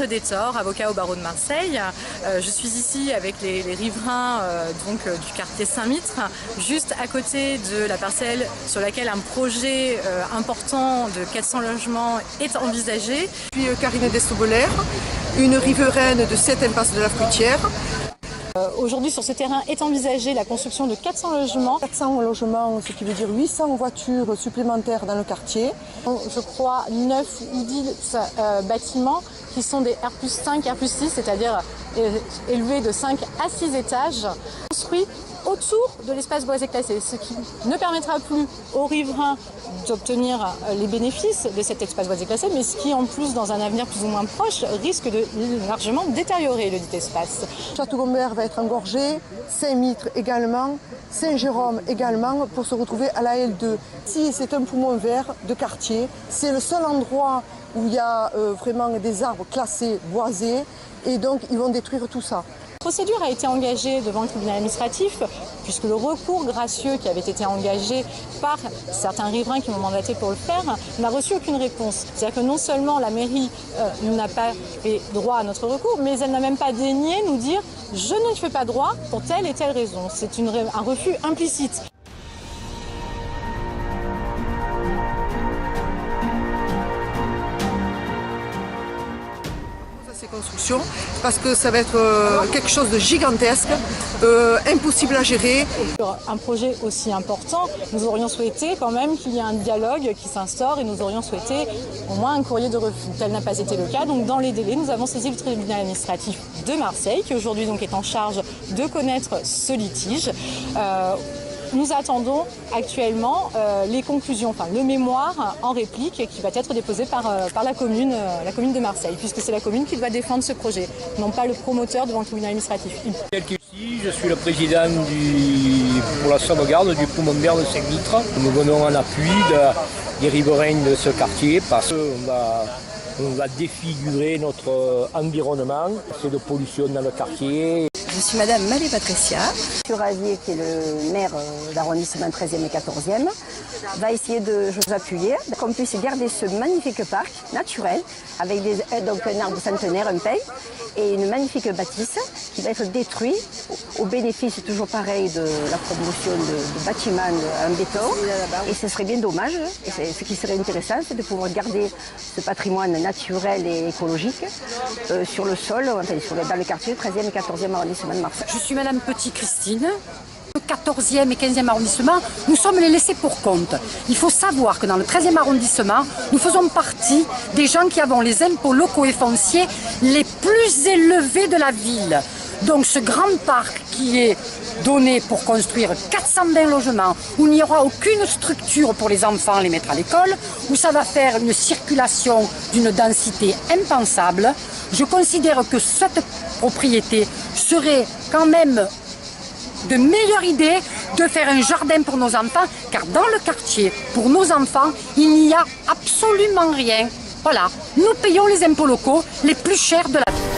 Alexandre Détor, avocat au barreau de Marseille. Je suis ici avec les riverains du quartier Saint-Mitre, juste à côté de la parcelle sur laquelle un projet important de 400 logements est envisagé. Je suis Karine Destobolaire, une riveraine de cette impasse de la Fruitière. Aujourd'hui, sur ce terrain est envisagée la construction de 400 logements. 400 logements, ce qui veut dire 800 voitures supplémentaires dans le quartier. Je crois 9 ou 10 bâtiments qui sont des R+5, R+6, c'est-à-dire élevés de 5 à 6 étages, construits autour de l'espace boisé classé, ce qui ne permettra plus aux riverains d'obtenir les bénéfices de cet espace boisé classé, mais ce qui en plus, dans un avenir plus ou moins proche, risque de largement détériorer le dit espace. Château-Gombert va être engorgé, Saint-Mitre également, Saint-Jérôme également, pour se retrouver à la L2. Si c'est un poumon vert de quartier, c'est le seul endroit où il y a vraiment des arbres classés, boisés, et donc ils vont détruire tout ça. La procédure a été engagée devant le tribunal administratif puisque le recours gracieux qui avait été engagé par certains riverains qui m'ont mandaté pour le faire n'a reçu aucune réponse. C'est-à-dire que non seulement la mairie n'a pas fait droit à notre recours, mais elle n'a même pas daigné nous dire « je ne fais pas droit pour telle et telle raison ». C'est un refus implicite. Construction parce que ça va être quelque chose de gigantesque, impossible à gérer. Sur un projet aussi important, nous aurions souhaité quand même qu'il y ait un dialogue qui s'instaure et nous aurions souhaité au moins un courrier de refus. Tel n'a pas été le cas, donc dans les délais, nous avons saisi le tribunal administratif de Marseille qui aujourd'hui donc est en charge de connaître ce litige. Nous attendons actuellement les conclusions, enfin le mémoire en réplique qui va être déposé par la commune de Marseille, puisque c'est la commune qui doit défendre ce projet, non pas le promoteur devant le tribunal administratif. Ici, je suis le président pour la sauvegarde du poumon vert de Saint-Mitre. Nous venons en appui des riverains de ce quartier parce qu'on va défigurer notre environnement. C'est de pollution dans le quartier. Je suis Madame Malé Patricia. M. Ravier, qui est le maire d'arrondissement 13e et 14e, va essayer de nous appuyer, qu'on puisse garder ce magnifique parc naturel, avec donc un arbre centenaire, un pin, et une magnifique bâtisse qui va être détruite au bénéfice toujours pareil de la promotion de bâtiments en béton. Et ce serait bien dommage. Et ce qui serait intéressant, c'est de pouvoir garder ce patrimoine naturel et écologique sur le sol, enfin, dans le quartier 13e et 14e arrondissement de Marseille. Je suis Madame Petit-Christine. Le 14e et 15e arrondissement, nous sommes les laissés pour compte. Il faut savoir que dans le 13e arrondissement, nous faisons partie des gens qui avons les impôts locaux et fonciers les plus élevés de la ville. Donc ce grand parc qui est donné pour construire 420 logements, où il n'y aura aucune structure pour les enfants les mettre à l'école, où ça va faire une circulation d'une densité impensable, je considère que cette propriété serait quand même de meilleure idée de faire un jardin pour nos enfants, car dans le quartier, pour nos enfants, il n'y a absolument rien. Voilà, nous payons les impôts locaux les plus chers de la ville.